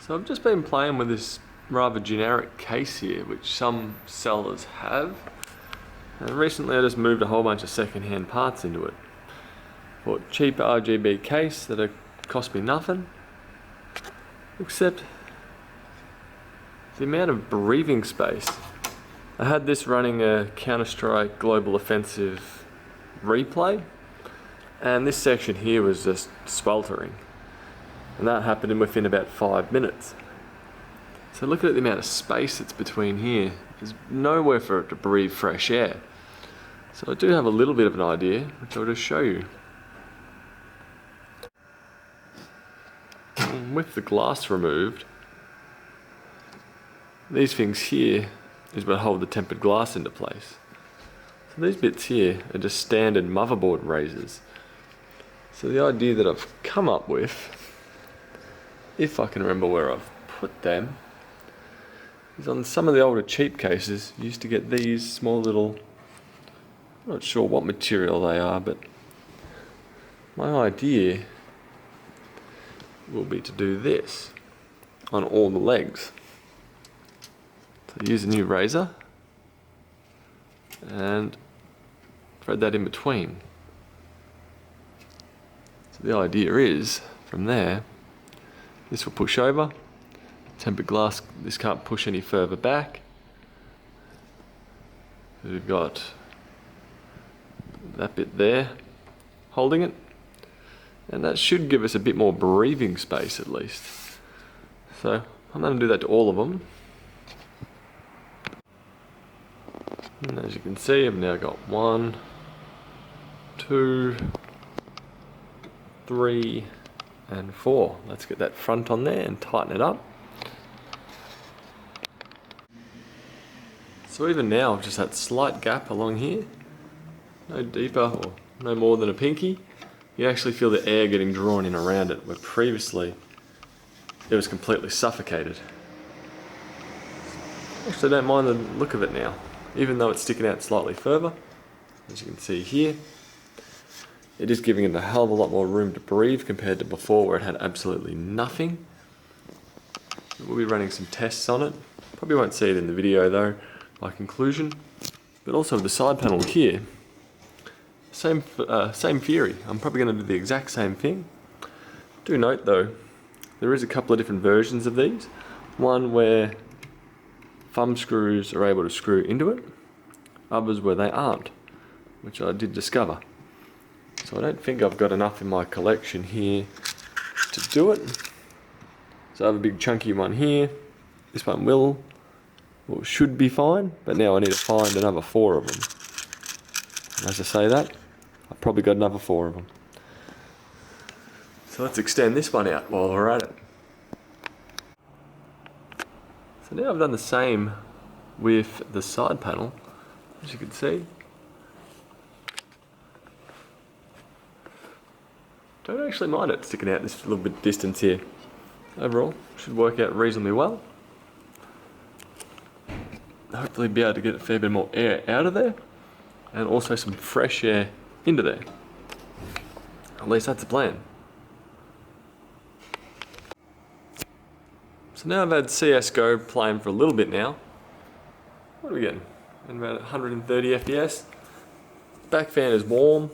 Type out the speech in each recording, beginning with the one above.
So I've just been playing with this rather generic case here, which some sellers have. And recently I just moved a whole bunch of second-hand parts into it. Bought cheap RGB case that cost me nothing, except the amount of breathing space. I had this running a Counter-Strike Global Offensive replay, and this section here was just sweltering. And that happened within about 5 minutes. So look at the amount of space that's between here. There's nowhere for it to breathe fresh air. So I do have a little bit of an idea, which I'll just show you. And with the glass removed, these things here is what hold the tempered glass into place. So these bits here are just standard motherboard razors. So the idea that I've come up with, if I can remember where I've put them, is on some of the older cheap cases, you used to get these small little, I'm not sure what material they are, but my idea will be to do this on all the legs. So use a new razor and thread that in between. So the idea is, from there, this will push over, tempered glass, this can't push any further back. We've got that bit there holding it, and that should give us a bit more breathing space at least. So I'm going to do that to all of them. And as you can see, I've now got 1, 2, 3, and 4. Let's get that front on there and tighten it up. So even now I've just that slight gap along here, no deeper or no more than a pinky. You actually feel the air getting drawn in around it, where previously it was completely suffocated. Actually, I don't mind the look of it now, even though it's sticking out slightly further. As you can see here, it is giving it a hell of a lot more room to breathe compared to before, where it had absolutely nothing. We'll be running some tests on it. Probably won't see it in the video though, by conclusion. But also the side panel here, same theory. I'm probably going to do the exact same thing. Do note though, there is a couple of different versions of these. One where thumb screws are able to screw into it, others where they aren't, which I did discover. So I don't think I've got enough in my collection here to do it. So I have a big chunky one here. This one well, should be fine, but now I need to find another 4 of them. And as I say that, I've probably got another 4 of them. So let's extend this one out while we're at it. So now I've done the same with the side panel, as you can see. Don't actually mind it sticking out this little bit distance here. Overall, should work out reasonably well. Hopefully be able to get a fair bit more air out of there, and also some fresh air into there. At least that's the plan. So now I've had CSGO playing for a little bit now. What are we getting? In about 130 FPS. Back fan is warm.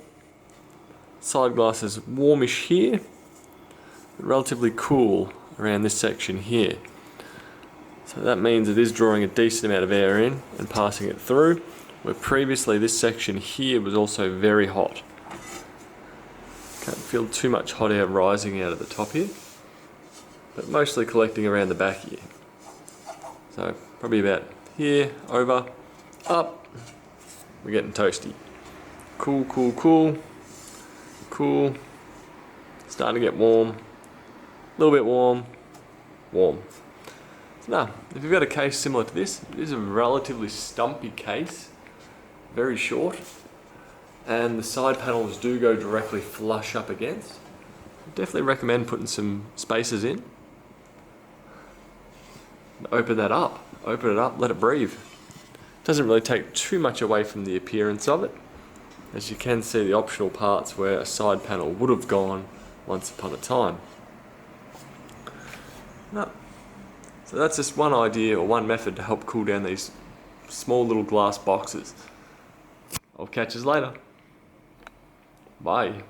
Side glass is warmish here, but relatively cool around this section here. So that means it is drawing a decent amount of air in and passing it through, where previously this section here was also very hot. Can't feel too much hot air rising out of the top here, but mostly collecting around the back here. So probably about here, over, up, we're getting toasty. Cool, cool, cool. Cool, starting to get warm, a little bit warm, warm. So now, if you've got a case similar to this, it is a relatively stumpy case, very short, and the side panels do go directly flush up against. Definitely recommend putting some spacers in. Open that up, open it up, let it breathe. Doesn't really take too much away from the appearance of it. As you can see, the optional parts where a side panel would have gone once upon a time. No, So that's just one idea or one method to help cool down these small little glass boxes. I'll catch you later. Bye.